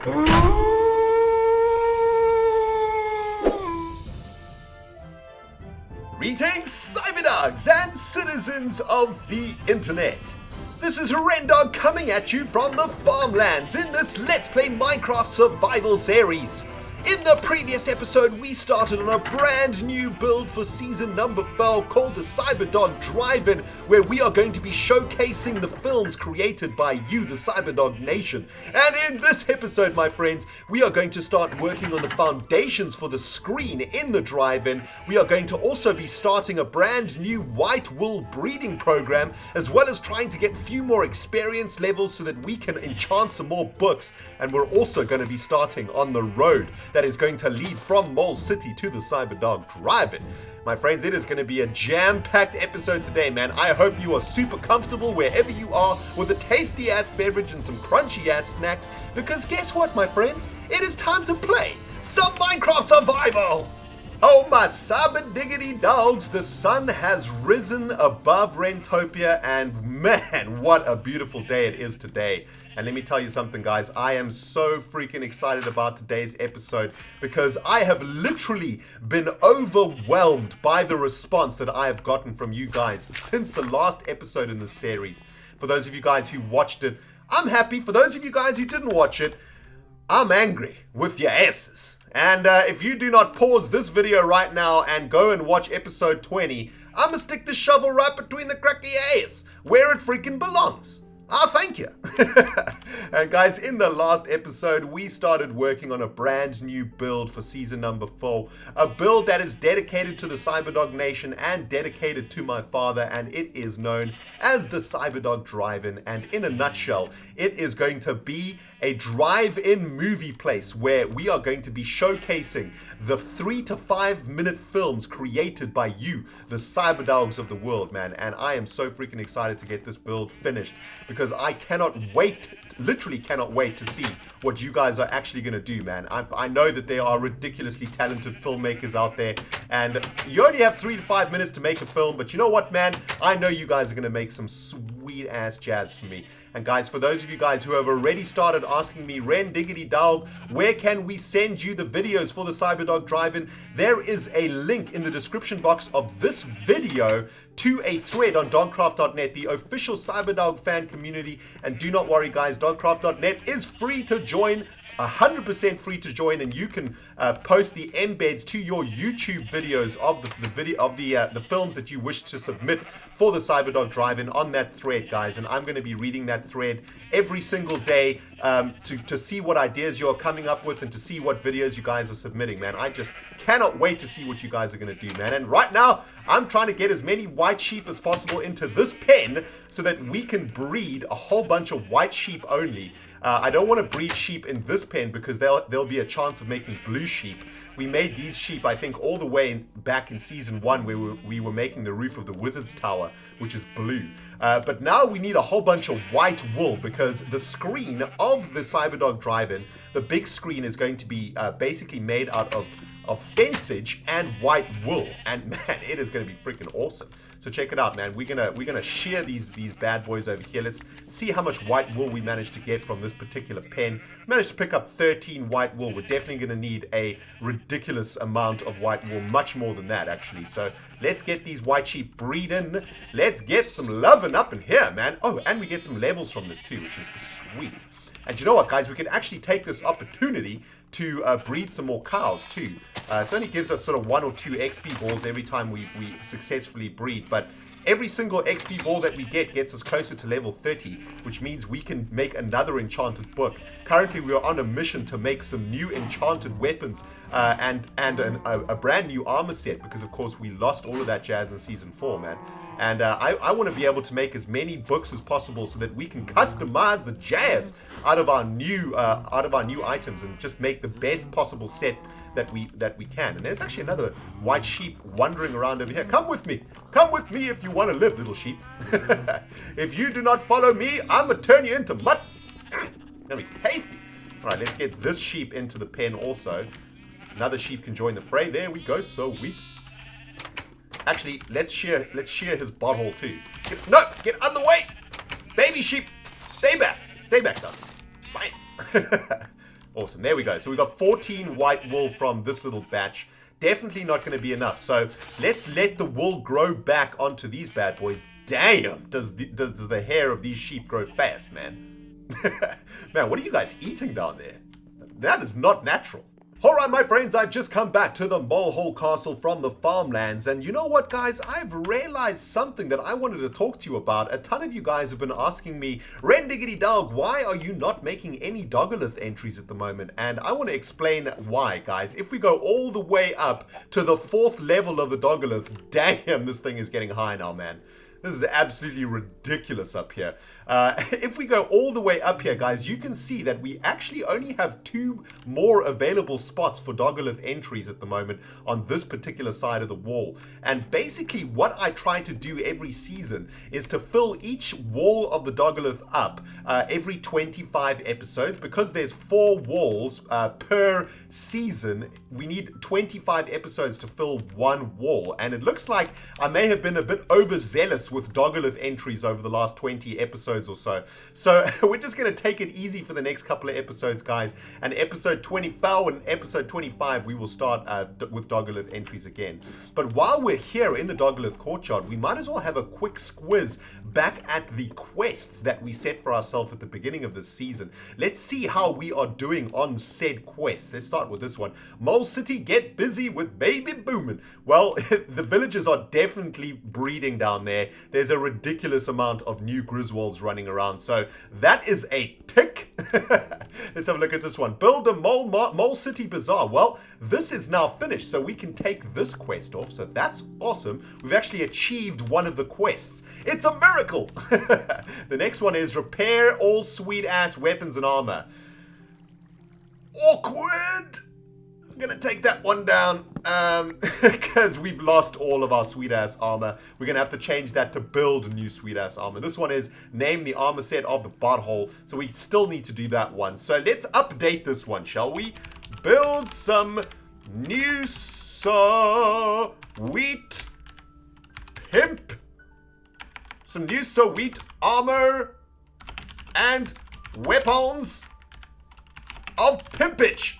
Greetings, cyberdogs and citizens of the internet. This is RENDOG coming at you from the farmlands in this Let's Play Minecraft Survival series. In the previous episode, we started on a brand new build for season number 4 called the CyberDog Drive-In, where we are going to be showcasing the films created by you, the CyberDog Nation. And in this episode, my friends, we are going to start working on the foundations for the screen in the Drive-In. We are going to also be starting a brand new white wool breeding program, as well as trying to get a few more experience levels so that we can enchant some more books. And we're also going to be starting on the road that is going to lead from Mole City to the CyberDog Drive-In. My friends, it is going to be a jam-packed episode today, man. I hope you are super comfortable wherever you are with a tasty-ass beverage and some crunchy-ass snacks, because guess what, my friends? It is time to play some Minecraft Survival! Oh my cyber diggity dogs, the sun has risen above Rentopia, and man, what a beautiful day it is today. And let me tell you something, guys, I am so freaking excited about today's episode because I have literally been overwhelmed by the response that I have gotten from you guys since the last episode in the series. For those of you guys who watched it, I'm happy. For those of you guys who didn't watch it, I'm angry with your asses. And if you do not pause this video right now and go and watch episode 20, I'm gonna stick the shovel right between the crack of your ass, where it freaking belongs. Ah, thank you. And guys, in the last episode, we started working on a brand new build for season number 4. A build that is dedicated to the CyberDog Nation and dedicated to my father, and it is known as the CyberDog Drive-In. And in a nutshell, it is going to be a drive-in movie place where we are going to be showcasing the 3 to 5 minute films created by you, the cyberdogs of the world, man. And I am so freaking excited to get this build finished because I cannot wait, literally cannot wait to see what you guys are actually going to do, man. I know that there are ridiculously talented filmmakers out there, and you only have 3 to 5 minutes to make a film, but you know what, man? I know you guys are going to make some sweet ass jazz for me. And guys, for those of you guys who have already started asking me, Ren Diggity Dog, where can we send you the videos for the CyberDog Drive-In? There is a link in the description box of this video to a thread on dogcraft.net, the official CyberDog fan community. And do not worry, guys, dogcraft.net is free to join. 100% free to join, and you can post the embeds to your YouTube videos of the films that you wish to submit for the CyberDog Drive-In on that thread, guys. And I'm going to be reading that thread every single day to see what ideas you're coming up with and to see what videos you guys are submitting, man. I just cannot wait to see what you guys are going to do, man. And right now, I'm trying to get as many white sheep as possible into this pen so that we can breed a whole bunch of white sheep only. I don't want to breed sheep in this pen because there'll be a chance of making blue sheep. We made these sheep, I think, all the way back in season 1 where we were making the roof of the Wizard's Tower, which is blue. But now we need a whole bunch of white wool because the screen of the CyberDog Drive-In, the big screen, is going to be basically made out of fencage and white wool. And man, it is going to be freaking awesome. So check it out, man. We're gonna shear these bad boys over here. Let's see how much white wool we managed to get from this particular pen. Managed to pick up 13 white wool. We're definitely gonna need a ridiculous amount of white wool, much more than that actually. So let's get these white sheep breeding. Let's get some loving up in here, man. Oh, and we get some levels from this too, which is sweet. And you know what, guys? We can actually take this opportunity to breed some more cows too. It only gives us sort of 1 or 2 XP balls every time we successfully breed, but every single XP ball that we get gets us closer to level 30, which means we can make another enchanted book. Currently, we are on a mission to make some new enchanted weapons and a brand new armor set, because of course we lost all of that jazz in season 4, man. And I want to be able to make as many books as possible so that we can customize the jazz out of our new items and just make the best possible set that we can. And there's actually another white sheep wandering around over here. Come with me if you want to live, little sheep. If you do not follow me, I'm gonna turn you into mud. Gonna be tasty. All right, let's get this sheep into the pen also. Another sheep can join the fray. There we go. So sweet. Actually, let's shear his butthole too. Get out of the way! Baby sheep, stay back, son. Bye. Awesome. There we go. So we got 14 white wool from this little batch. Definitely not going to be enough. So let's let the wool grow back onto these bad boys. Damn, does the hair of these sheep grow fast, man. Man, what are you guys eating down there? That is not natural. Alright my friends, I've just come back to the Molehole Castle from the farmlands, and you know what guys, I've realized something that I wanted to talk to you about. A ton of you guys have been asking me, Rendiggity why are you not making any Dogolith entries at the moment? And I want to explain why guys. If we go all the way up to the 4th level of the Dogolith, damn, this thing is getting high now, man. This is absolutely ridiculous up here. If we go all the way up here, guys, you can see that we actually only have 2 more available spots for Dogolith entries at the moment on this particular side of the wall. And basically what I try to do every season is to fill each wall of the Dogolith up every 25 episodes. Because there's 4 walls per season, we need 25 episodes to fill 1 wall. And it looks like I may have been a bit overzealous with Dogolith entries over the last 20 episodes or so. So we're just going to take it easy for the next couple of episodes, guys. And episode 24 and episode 25, we will start with Dogolith entries again. But while we're here in the Dogolith courtyard, we might as well have a quick squiz back at the quests that we set for ourselves at the beginning of this season. Let's see how we are doing on said quests. Let's start with this one. Mole City, get busy with baby booming. Well, the villagers are definitely breeding down there. There's a ridiculous amount of new Griswolds running around, so that is a tick. Let's have a look at this one. Build a Mole City Bazaar. Well, this is now finished, so we can take this quest off, so that's awesome. We've actually achieved one of the quests. It's a miracle. The next one is repair all sweet-ass weapons and armor. Awkward. I'm gonna take that one down because we've lost all of our sweet-ass armor. We're gonna have to change that to build new sweet-ass armor. This one is name the armor set of the butthole, so we still need to do that one. So let's update this one, shall we? Build some new sweet pimp. Some new sweet armor and weapons of pimpage.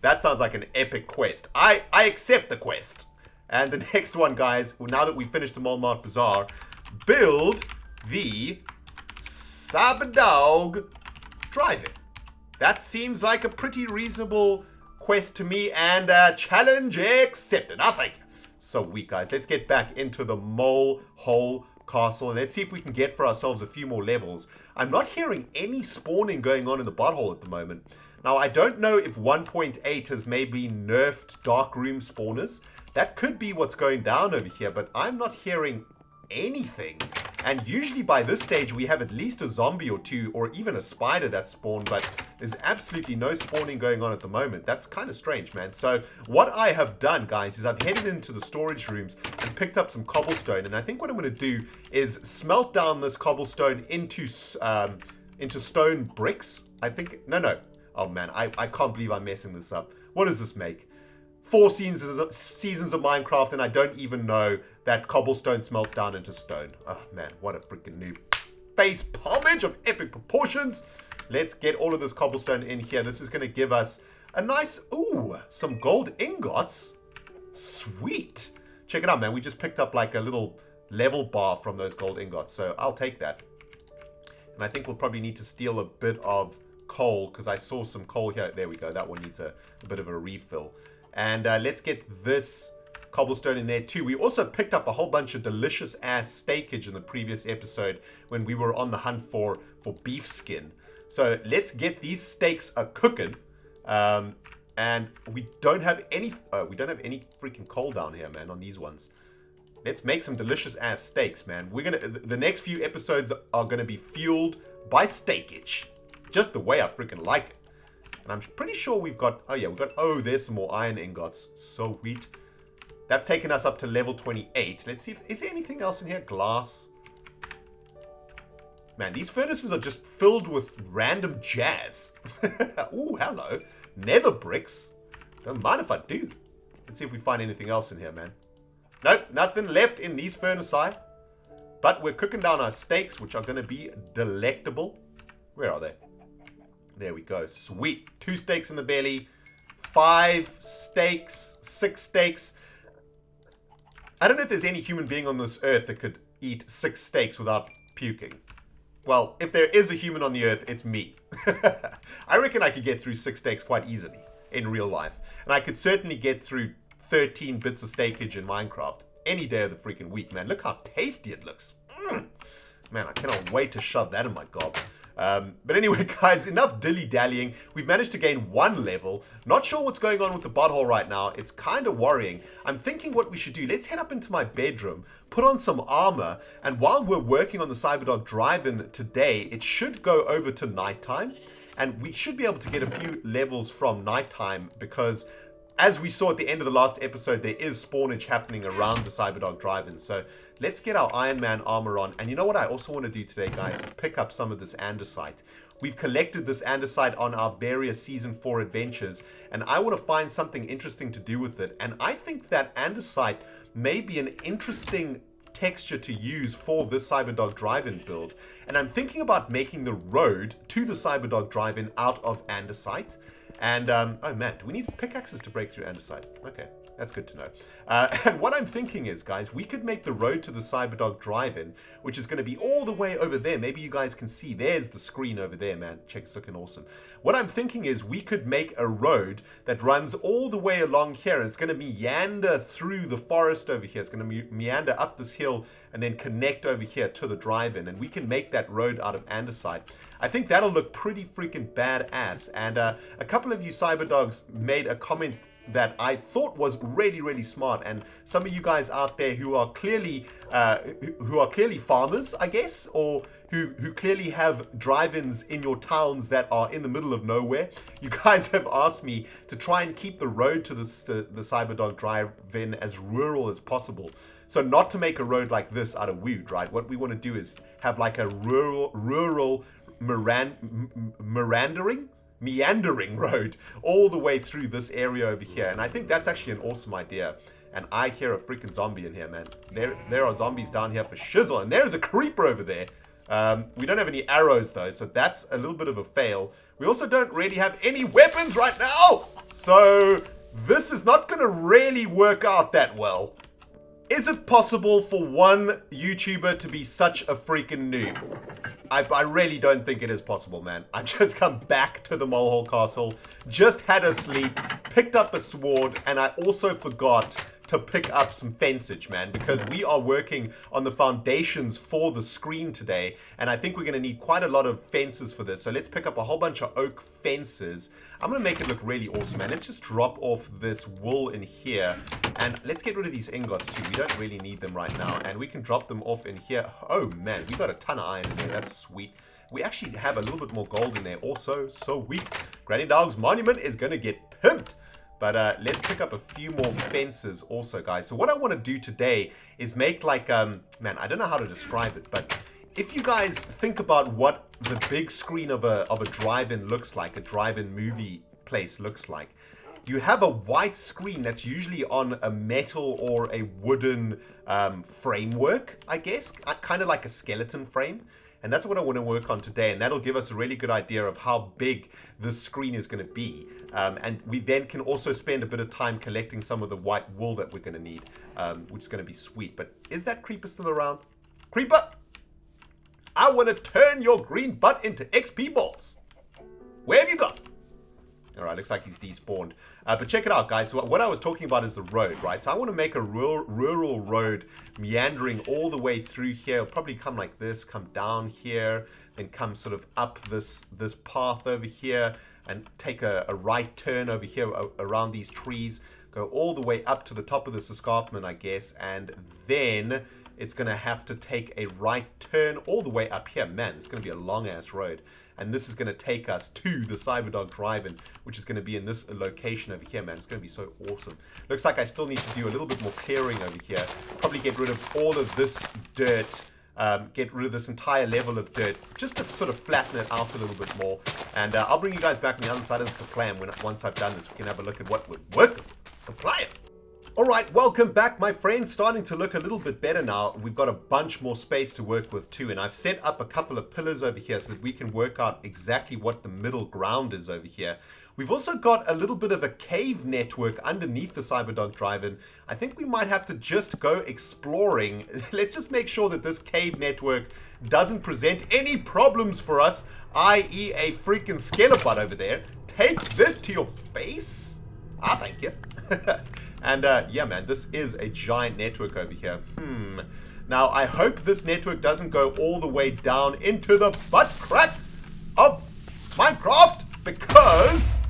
That sounds like an epic quest. I accept the quest. And the next one, guys, now that we finished the Walmart Bazaar, build the Sabadog Drive-In. That seems like a pretty reasonable quest to me, and challenge accepted. Oh, thank you. So weak, guys. Let's get back into the Molehole Castle. Let's see if we can get for ourselves a few more levels. I'm not hearing any spawning going on in the butthole at the moment. Now, I don't know if 1.8 has maybe nerfed darkroom spawners. That could be what's going down over here, but I'm not hearing anything. And usually by this stage, we have at least a zombie or 2, or even a spider that spawned, but there's absolutely no spawning going on at the moment. That's kind of strange, man. So what I have done, guys, is I've headed into the storage rooms and picked up some cobblestone. And I think what I'm going to do is smelt down this cobblestone into stone bricks. I think, no. Oh man, I can't believe I'm messing this up. What does this make? 4 seasons of Minecraft, and I don't even know that cobblestone smelts down into stone. Oh man, what a freaking noob. Face palmage of epic proportions. Let's get all of this cobblestone in here. This is going to give us a nice, ooh, some gold ingots. Sweet. Check it out, man. We just picked up like a little level bar from those gold ingots, so I'll take that. And I think we'll probably need to steal a bit of coal, because I saw some coal here. There we go. That one needs a bit of a refill. And let's get this cobblestone in there too. We also picked up a whole bunch of delicious ass steakage in the previous episode when we were on the hunt for beef skin. So let's get these steaks cooking. And we don't have any freaking coal down here, man, on these ones. Let's make some delicious ass steaks, man. The next few episodes are gonna be fueled by steakage. Just the way I freaking like it. And I'm pretty sure we've got, oh, there's some more iron ingots. Sweet. That's taken us up to level 28. Let's see is there anything else in here? Glass. Man, these furnaces are just filled with random jazz. Ooh, hello. Nether bricks. Don't mind if I do. Let's see if we find anything else in here, man. Nope, nothing left in these furnaci. But we're cooking down our steaks, which are going to be delectable. Where are they? There we go. Sweet. 2 steaks in the belly. 5 steaks. 6 steaks. I don't know if there's any human being on this earth that could eat 6 steaks without puking. Well, if there is a human on the earth, it's me. I reckon I could get through 6 steaks quite easily in real life. And I could certainly get through 13 bits of steakage in Minecraft any day of the freaking week, man. Look how tasty it looks. Man, I cannot wait to shove that in my gob. But anyway, guys, enough dilly-dallying. We've managed to gain 1 level. Not sure what's going on with the butthole right now. It's kind of worrying. I'm thinking what we should do. Let's head up into my bedroom, put on some armor, and while we're working on the CyberDog drive-in today, it should go over to nighttime, and we should be able to get a few levels from nighttime because as we saw at the end of the last episode, there is spawnage happening around the CyberDog drive-in. So let's get our Iron Man armor on. And you know what I also want to do today, guys, is pick up some of this andesite. We've collected this andesite on our various Season 4 adventures, and I want to find something interesting to do with it. And I think that andesite may be an interesting texture to use for this CyberDog drive-in build. And I'm thinking about making the road to the CyberDog drive-in out of andesite. And, oh man, do we need pickaxes to break through andesite? Okay, that's good to know. And what I'm thinking is, guys, we could make the road to the CyberDog drive-in, which is going to be all the way over there. Maybe you guys can see. There's the screen over there, man. Check, it's looking awesome. What I'm thinking is we could make a road that runs all the way along here, and it's going to meander through the forest over here. It's going to meander up this hill and then connect over here to the drive-in, and we can make that road out of andesite. I think that'll look pretty freaking badass. And a couple of you CyberDogs made a comment that I thought was really, really smart. And some of you guys out there who are clearly farmers, I guess, or who clearly have drive-ins in your towns that are in the middle of nowhere, you guys have asked me to try and keep the road to the CyberDog drive-in as rural as possible. So not to make a road like this out of wood, right? What we want to do is have like a rural meandering road all the way through this area over here. And I think that's actually an awesome idea. And I hear a freaking zombie in here, man. There are zombies down here for shizzle. And there's a creeper over there. We don't have any arrows though, so that's a little bit of a fail. We also don't really have any weapons right now. So this is not going to really work out that well. Is it possible for one YouTuber to be such a freaking noob? I really don't think it is possible, man. I just come back to the Molehill Castle, just had a sleep, picked up a sword, and I also forgot to pick up some fencage, man, because we are working on the foundations for the screen today, and I think we're going to need quite a lot of fences for this. So let's pick up a whole bunch of oak fences. I'm going to make it look really awesome, man. Let's just drop off this wool in here, and let's get rid of these ingots too. We don't really need them right now, and we can drop them off in here. Oh man, we got a ton of iron in there. That's sweet. We actually have a little bit more gold in there also. Sweet. Granny Dog's monument is going to get pimped. But let's pick up a few more fences also, guys. So what I want to do today is make like, man, I don't know how to describe it, but if you guys think about what the big screen of a drive-in looks like, a drive-in movie place looks like, you have a white screen that's usually on a metal or a wooden framework, I guess, kind of like a skeleton frame. And that's what I want to work on today, and that'll give us a really good idea of how big this screen is going to be. And we then can also spend a bit of time collecting some of the white wool that we're going to need, which is going to be sweet. But is that creeper still around? Creeper! I want to turn your green butt into XP balls. Where have you gone? All right, looks like he's despawned. But check it out, guys. So what I was talking about is the road, right? So I want to make a rural road meandering all the way through here. It'll probably come like this, come down here, then come sort of up this path over here, and take a right turn over here around these trees, go all the way up to the top of this escarpment, I guess, and then it's going to have to take a right turn all the way up here. Man, it's going to be a long-ass road. And this is going to take us to the CyberDog drive-in, which is going to be in this location over here, man. It's going to be so awesome. Looks like I still need to do a little bit more clearing over here. Probably get rid of all of this dirt. Get rid of this entire level of dirt, just to sort of flatten it out a little bit more. And I'll bring you guys back on the other side of this plan once I've done this. We can have a look at what would work. Apply it. Alright, welcome back my friends. Starting to look a little bit better now. We've got a bunch more space to work with too, and I've set up a couple of pillars over here so that we can work out exactly what the middle ground is over here. We've also got a little bit of a cave network underneath the CyberDog drive, and I think we might have to just go exploring. Let's just make sure that this cave network doesn't present any problems for us, i.e. a freaking skeleton over there. Take this to your face? Ah, thank you. And yeah, man, this is a giant network over here. Now, I hope this network doesn't go all the way down into the butt crack of Minecraft, because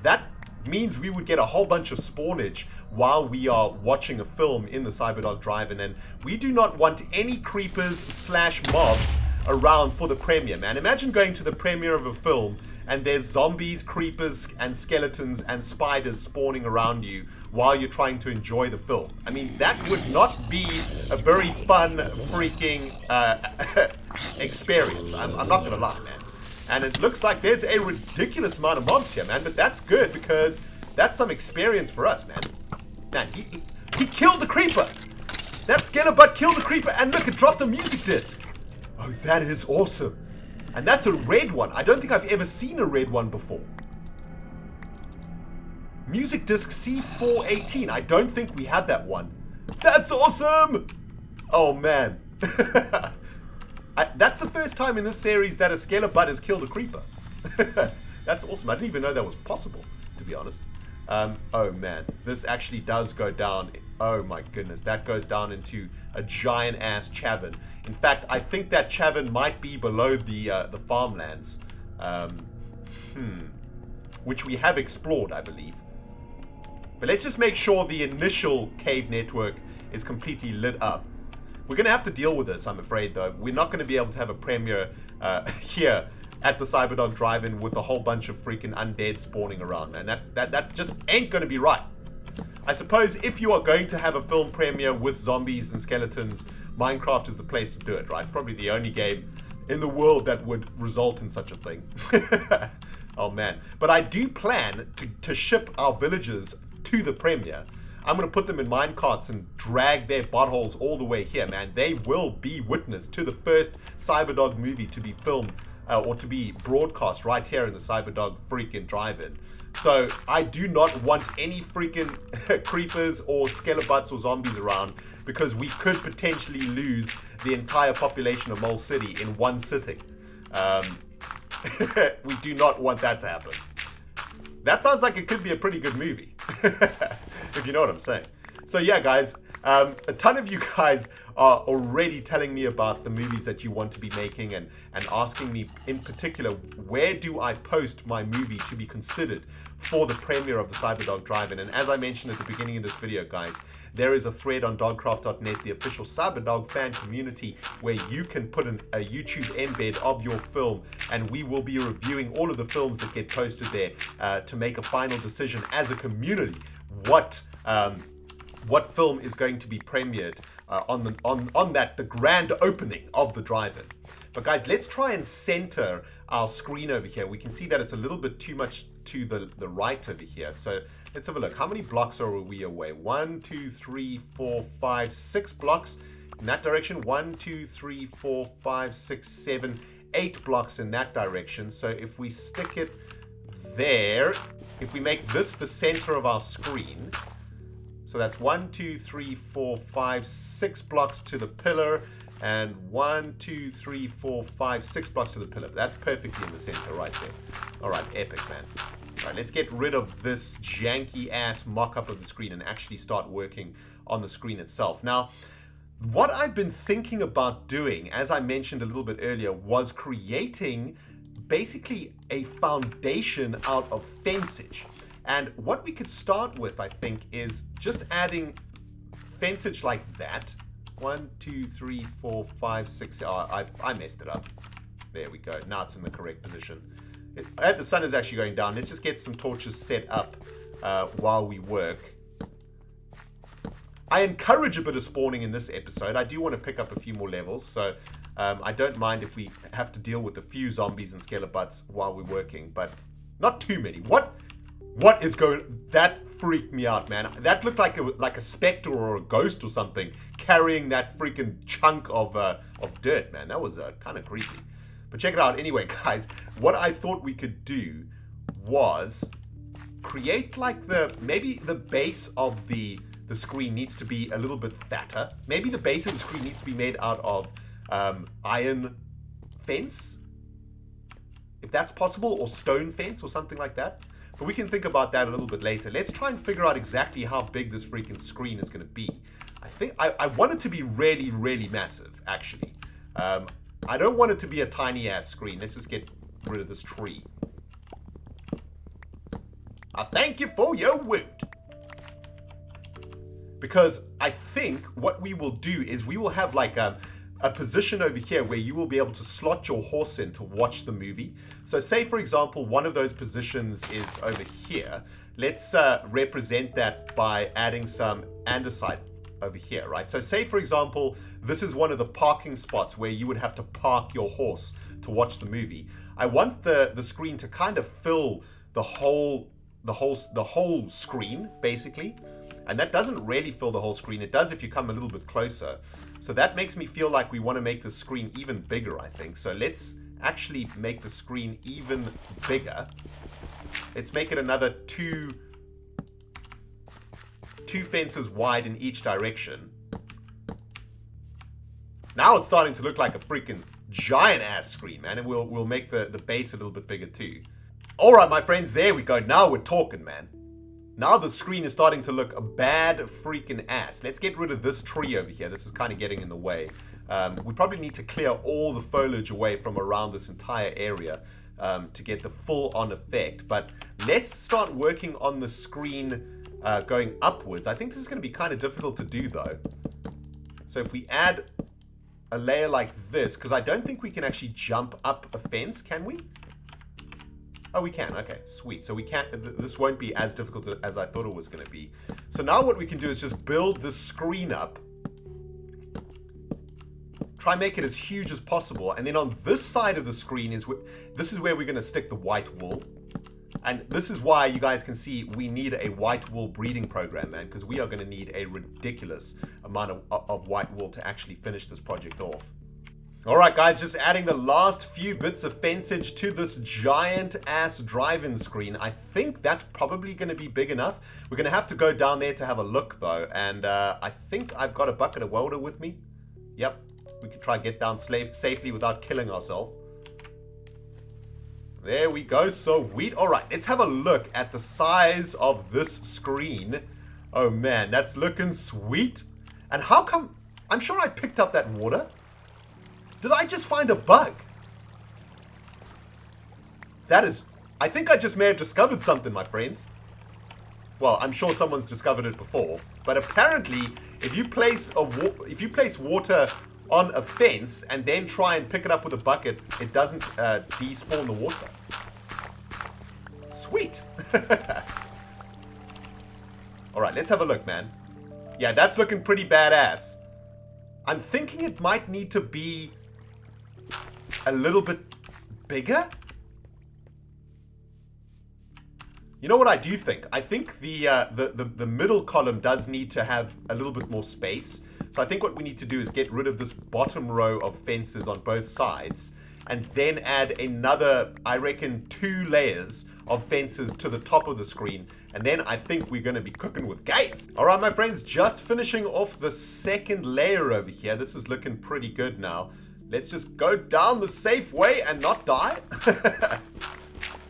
that means we would get a whole bunch of spawnage while we are watching a film in the CyberDog drive-in, and we do not want any creepers slash mobs around for the premiere, man. Imagine going to the premiere of a film and there's zombies, creepers, and skeletons and spiders spawning around you while you're trying to enjoy the film. I mean, that would not be a very fun freaking experience. I'm not gonna lie, man. And it looks like there's a ridiculous amount of mobs here, man, but that's good because that's some experience for us, man. Man, he killed the creeper! That skeleton killed the creeper, and look, it dropped a music disc! Oh, that is awesome. And that's a red one. I don't think I've ever seen a red one before. Music disc C418. I don't think we had that one. That's awesome! Oh, man. That's the first time in this series that a skeleton has killed a creeper. That's awesome. I didn't even know that was possible, to be honest. Oh, man. This actually does go down. Oh, my goodness. That goes down into a giant-ass cavern. In fact, I think that cavern might be below the farmlands. Which we have explored, I believe. But let's just make sure the initial cave network is completely lit up. We're going to have to deal with this, I'm afraid, though. We're not going to be able to have a premiere here at the CyberDog drive-in with a whole bunch of freaking undead spawning around, man. That just ain't going to be right. I suppose if you are going to have a film premiere with zombies and skeletons, Minecraft is the place to do it, right? It's probably the only game in the world that would result in such a thing. Oh, man. But I do plan to ship our villagers to the premiere. I'm going to put them in minecarts and drag their buttholes all the way here, man. They will be witness to the first CyberDog movie to be filmed or to be broadcast right here in the CyberDog freaking drive-in. So I do not want any freaking creepers or skeletons or zombies around, because we could potentially lose the entire population of Mole City in one sitting. We do not want that to happen. That sounds like it could be a pretty good movie, if you know what I'm saying. So yeah, guys, a ton of you guys are already telling me about the movies that you want to be making, and asking me in particular, where do I post my movie to be considered for the premiere of the CyberDog drive-in. And as I mentioned at the beginning of this video, guys, there is a thread on dogcraft.net, the official CyberDog fan community, where you can put a YouTube embed of your film, and we will be reviewing all of the films that get posted there to make a final decision as a community what film is going to be premiered on the grand opening of the drive-in. But guys, let's try and center our screen over here. We can see that it's a little bit too much to the right over here. So let's have a look. How many blocks are we away? 1, 2, 3, 4, 5, 6 blocks in that direction. 1, 2, 3, 4, 5, 6, 7, 8 blocks in that direction. So if we stick it there, if we make this the center of our screen, so that's 1, 2, 3, 4, 5, 6 blocks to the pillar, and 1, 2, 3, 4, 5, 6 blocks to the pillar. That's perfectly in the center right there. All right, epic, man. All right, let's get rid of this janky ass mock-up of the screen and actually start working on the screen itself. Now, what I've been thinking about doing, as I mentioned a little bit earlier, was creating basically a foundation out of fencage. And what we could start with, I think, is just adding fencage like that. 1, 2, 3, 4, 5, 6. Oh, I messed it up. There we go. Now it's in the correct position. The sun is actually going down. Let's just get some torches set up while we work. I encourage a bit of spawning in this episode. I do want to pick up a few more levels, so I don't mind if we have to deal with a few zombies and skeletons while we're working, but not too many. What is going... That freaked me out, man. That looked like a specter or a ghost or something carrying that freaking chunk of dirt, man. That was kind of creepy. But check it out. Anyway, guys, what I thought we could do was create like maybe the base of the screen needs to be a little bit fatter. Maybe the base of the screen needs to be made out of iron fence, if that's possible, or stone fence or something like that. But we can think about that a little bit later. Let's try and figure out exactly how big this freaking screen is going to be. I think I want it to be really, really massive, actually. I don't want it to be a tiny ass screen. Let's just get rid of this tree. I thank you for your wood. Because I think what we will do is we will have like a position over here where you will be able to slot your horse in to watch the movie. So say, for example, one of those positions is over here. Let's represent that by adding some andesite over here, right? So say, for example, this is one of the parking spots where you would have to park your horse to watch the movie. I want the screen to kind of fill the whole screen, basically. And that doesn't really fill the whole screen. It does if you come a little bit closer. So that makes me feel like we want to make the screen even bigger, I think. So let's actually make the screen even bigger. Let's make it another two fences wide in each direction. Now it's starting to look like a freaking giant ass screen, man. And we'll make the base a little bit bigger too. All right, my friends, there we go. Now we're talking, man. Now the screen is starting to look a bad freaking ass. Let's get rid of this tree over here. This is kind of getting in the way. We probably need to clear all the foliage away from around this entire area to get the full-on effect. But let's start working on the screen going upwards. I think this is going to be kind of difficult to do, though. So if we add a layer like this, because I don't think we can actually jump up a fence, can we? Oh, we can. Okay, sweet. So we can't, this won't be as difficult as I thought it was going to be. So now what we can do is just build the screen up. Try and make it as huge as possible. And then on this side of the screen this is where we're going to stick the white wool. And this is why you guys can see we need a white wool breeding program, man, because we are going to need a ridiculous amount of white wool to actually finish this project off. Alright guys, just adding the last few bits of fencage to this giant ass drive-in screen. I think that's probably going to be big enough. We're going to have to go down there to have a look though. And I think I've got a bucket of welder with me. Yep, we can try and get down safely without killing ourselves. There we go, sweet. Alright, let's have a look at the size of this screen. Oh man, that's looking sweet. And how come, I'm sure I picked up that water. Did I just find a bug? That is... I think I just may have discovered something, my friends. Well, I'm sure someone's discovered it before. But apparently, if you place water on a fence and then try and pick it up with a bucket, it doesn't despawn the water. Sweet. Alright, let's have a look, man. Yeah, that's looking pretty badass. I'm thinking it might need to be a little bit bigger. You know what I do think? I think the middle column does need to have a little bit more space. So I think what we need to do is get rid of this bottom row of fences on both sides and then add another, I reckon, 2 layers of fences to the top of the screen. And then I think we're going to be cooking with gas. All right, my friends, just finishing off the second layer over here. This is looking pretty good now. Let's just go down the safe way and not die.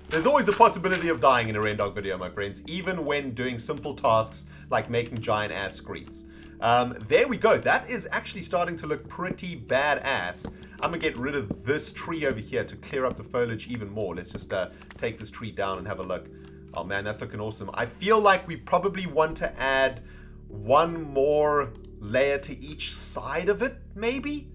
There's always the possibility of dying in a Rendog video, my friends, even when doing simple tasks like making giant ass screens. There we go. That is actually starting to look pretty badass. I'm gonna get rid of this tree over here to clear up the foliage even more. Let's just take this tree down and have a look. Oh man, that's looking awesome. I feel like we probably want to add one more layer to each side of it, maybe?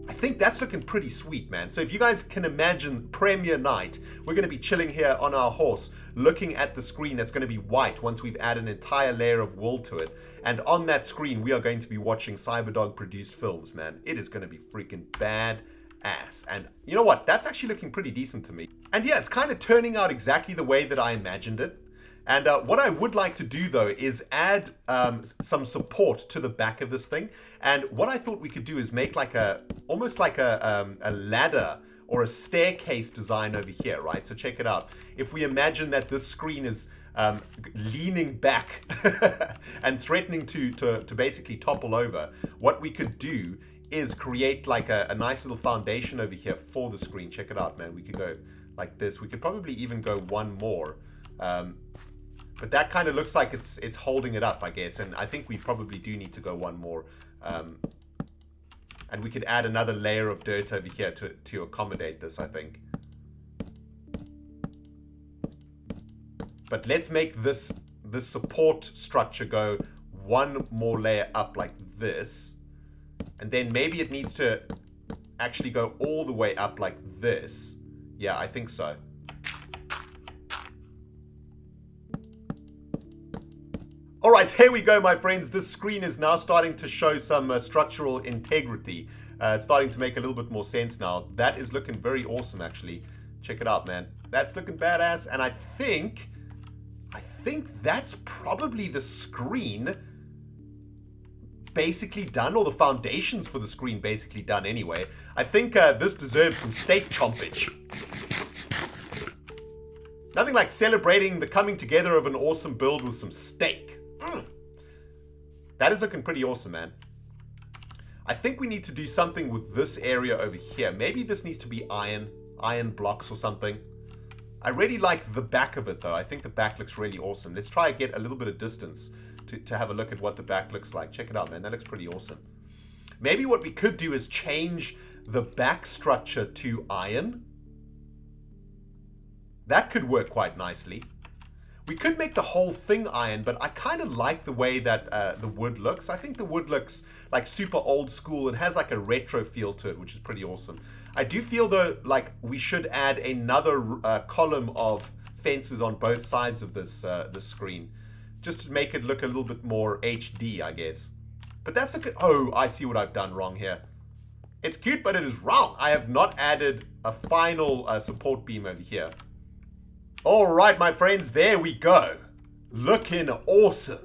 I think that's looking pretty sweet, man. So if you guys can imagine premiere night, we're going to be chilling here on our horse, looking at the screen that's going to be white once we've added an entire layer of wool to it. And on that screen, we are going to be watching CyberDog produced films, man. It is going to be freaking bad ass. And you know what? That's actually looking pretty decent to me. And yeah, it's kind of turning out exactly the way that I imagined it. And what I would like to do, though, is add some support to the back of this thing. And what I thought we could do is make like almost like a ladder or a staircase design over here, right? So check it out. If we imagine that this screen is leaning back and threatening to basically topple over, what we could do is create like a nice little foundation over here for the screen. Check it out, man. We could go like this. We could probably even go one more. But that kind of looks like it's holding it up, I guess. And I think we probably do need to go one more. And we could add another layer of dirt over here to accommodate this, I think. But let's make this support structure go one more layer up like this. And then maybe it needs to actually go all the way up like this. Yeah, I think so. All right, there we go, my friends. This screen is now starting to show some structural integrity. It's starting to make a little bit more sense now. That is looking very awesome, actually. Check it out, man. That's looking badass. And I think that's probably the screen basically done, or the foundations for the screen basically done anyway. I think this deserves some steak chompage. Nothing like celebrating the coming together of an awesome build with some steak. That is looking pretty awesome, man. I think we need to do something with this area over here. Maybe this needs to be iron blocks or something. I really like the back of it, though. I think the back looks really awesome. Let's try and get a little bit of distance to have a look at what the back looks like. Check it out, man. That looks pretty awesome. Maybe what we could do is change the back structure to iron. That could work quite nicely. We could make the whole thing iron, but I kind of like the way that the wood looks. I think the wood looks like super old school. It has like a retro feel to it, which is pretty awesome. I do feel, though, like we should add another column of fences on both sides of this screen, just to make it look a little bit more HD, I guess. But that's a good... Oh, I see what I've done wrong here. It's cute, but it is wrong. I have not added a final support beam over here. All right, my friends, there we go. Looking awesome.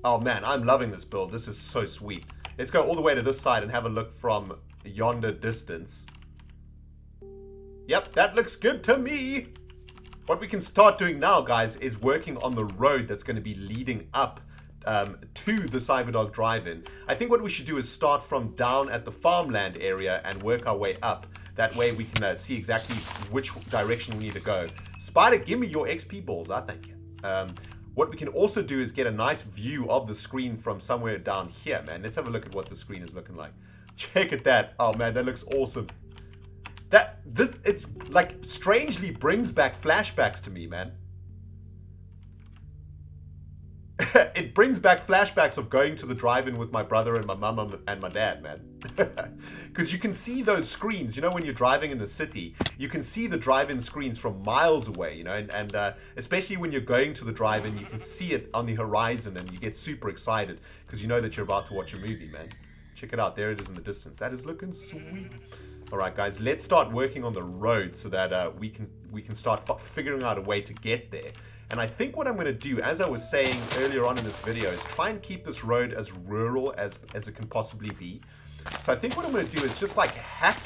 Oh, man, I'm loving this build. This is so sweet. Let's go all the way to this side and have a look from yonder distance. Yep, that looks good to me. What we can start doing now, guys, is working on the road that's going to be leading up to the Cyberdog drive-in. I think what we should do is start from down at the farmland area and work our way up. That way we can see exactly which direction we need to go. Spider, give me your XP balls. I thank you. What we can also do is get a nice view of the screen from somewhere down here, man. Let's have a look at what the screen is looking like. Check at that. Oh, man, that looks awesome. It's like strangely brings back flashbacks to me, man. It brings back flashbacks of going to the drive-in with my brother and my mum and my dad, man. Because you can see those screens, you know, when you're driving in the city, you can see the drive-in screens from miles away, you know, and especially when you're going to the drive-in, you can see it on the horizon and you get super excited because you know that you're about to watch a movie, man. Check it out. There it is in the distance. That is looking sweet. All right, guys, let's start working on the road so that we can start figuring out a way to get there. And I think what I'm going to do, as I was saying earlier on in this video, is try and keep this road as rural as it can possibly be. So I think what I'm going to do is just like hack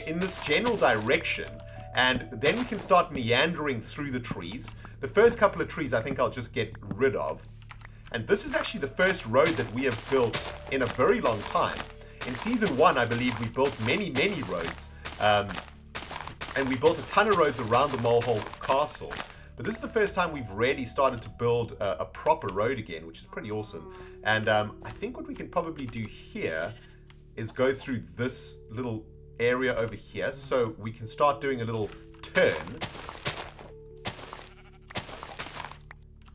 in this general direction, and then we can start meandering through the trees. The first couple of trees I think I'll just get rid of. And this is actually the first road that we have built in a very long time. In Season 1, I believe we built many, many roads. And we built a ton of roads around the Molehill Castle. But this is the first time we've really started to build a proper road again, which is pretty awesome. And I think what we can probably do here is go through this little area over here. So we can start doing a little turn.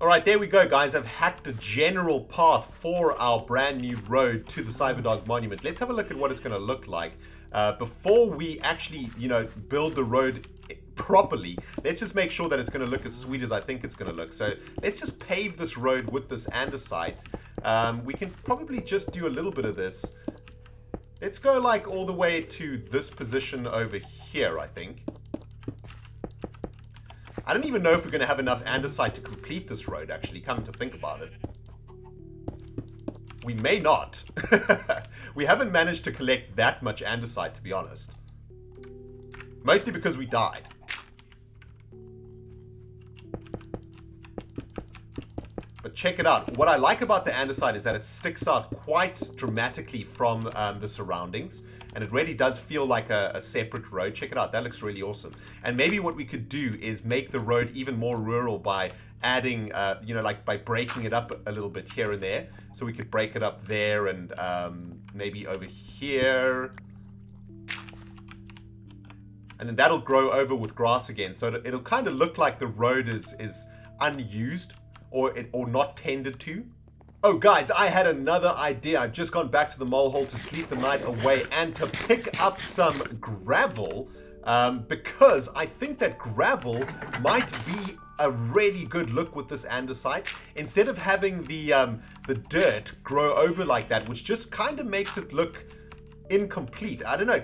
All right, there we go, guys. I've hacked a general path for our brand new road to the Cyberdog Monument. Let's have a look at what it's going to look like. Before we actually, you know, build the road properly, let's just make sure that it's going to look as sweet as I think it's going to look. So let's just pave this road with this andesite. We can probably just do a little bit of this. Let's go like all the way to this position over here, I think. I don't even know if we're going to have enough andesite to complete this road, actually, come to think about it. We may not. We haven't managed to collect that much andesite, to be honest. Mostly because we died. But check it out. What I like about the andesite is that it sticks out quite dramatically from the surroundings. And it really does feel like a separate road. Check it out. That looks really awesome. And maybe what we could do is make the road even more rural by adding, you know, like by breaking it up a little bit here and there. So we could break it up there and maybe over here. And then that'll grow over with grass again. So it'll kind of look like the road is unused or not tended to. Oh, guys, I had another idea. I've just gone back to the mole hole to sleep the night away and to pick up some gravel because I think that gravel might be a really good look with this andesite. Instead of having the dirt grow over like that, which just kind of makes it look incomplete. I don't know,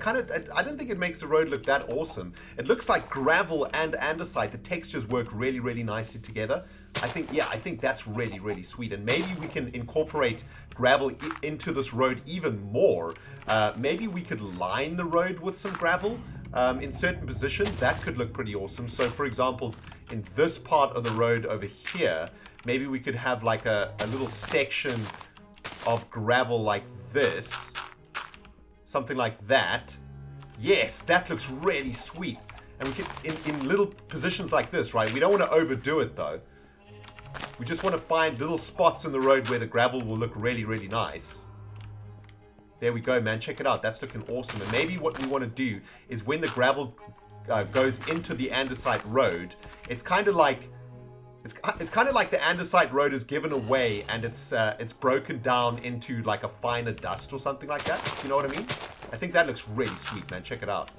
I don't think it makes the road look that awesome. It looks like gravel and andesite. The textures work really, really nicely together. I think that's really, really sweet. And maybe we can incorporate gravel into this road even more. Maybe we could line the road with some gravel in certain positions. That could look pretty awesome. So for example, in this part of the road over here, maybe we could have like a little section of gravel like this. Something like that. Yes, that looks really sweet. And we can, in little positions like this, right? We don't want to overdo it though. We just want to find little spots in the road where the gravel will look really, really nice. There we go, man. Check it out. That's looking awesome. And maybe what we want to do is when the gravel goes into the andesite road, it's kind of like the andesite road is given away and it's broken down into like a finer dust or something like that. You know what I mean? I think that looks really sweet, man. Check it out.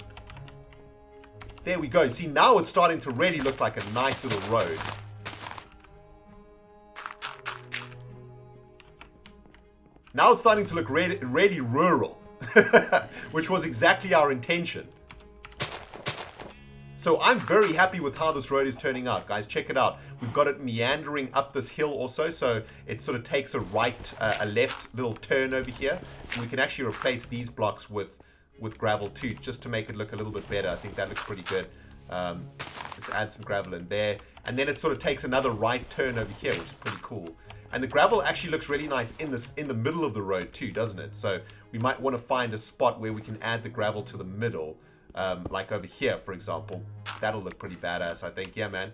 There we go. See, now it's starting to really look like a nice little road. Now it's starting to look really, really rural, which was exactly our intention. So I'm very happy with how this road is turning out, guys. Check it out. We've got it meandering up this hill also, so it sort of takes a left little turn over here. And we can actually replace these blocks with gravel too, just to make it look a little bit better. I think that looks pretty good. Let's add some gravel in there. And then it sort of takes another right turn over here, which is pretty cool. And the gravel actually looks really nice in the middle of the road too, doesn't it? So we might want to find a spot where we can add the gravel to the middle. Like over here, for example. That'll look pretty badass, I think. Yeah, man.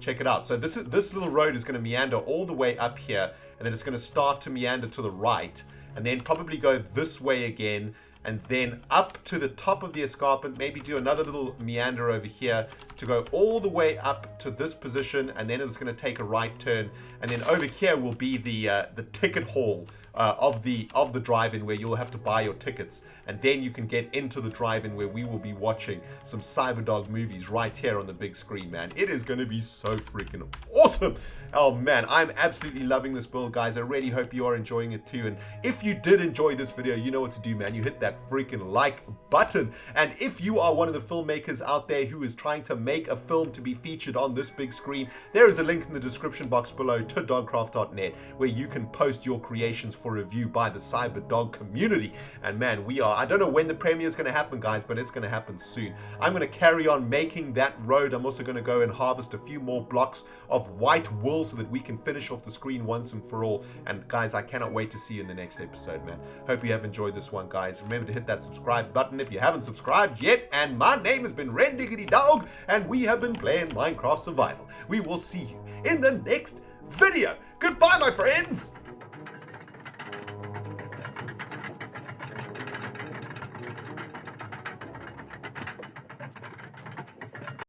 Check it out. So this little road is going to meander all the way up here, and then it's going to start to meander to the right, and then probably go this way again, and then up to the top of the escarpment, maybe do another little meander over here to go all the way up to this position, and then it's going to take a right turn, and then over here will be the ticket hall of the drive-in where you'll have to buy your tickets, and then you can get into the drive-in where we will be watching some Cyberdog movies right here on the big screen, man. It is going to be so freaking awesome. Oh man, I'm absolutely loving this build, guys. I really hope you are enjoying it too. And if you did enjoy this video, you know what to do, man. You hit that freaking like button. And if you are one of the filmmakers out there who is trying to make a film to be featured on this big screen, there is a link in the description box below to dogcraft.net where you can post your creations for review by the Cyberdog community. And man, I don't know when the premiere is going to happen, guys, but it's going to happen soon. I'm going to carry on making that road. I'm also going to go and harvest a few more blocks of white wool so that we can finish off the screen once and for all. And guys, I cannot wait to see you in the next episode, man. Hope you have enjoyed this one, guys. Remember to hit that subscribe button if you haven't subscribed yet. And my name has been RENDOG'S, and we have been playing Minecraft Survival. We will see you in the next video. Goodbye, my friends.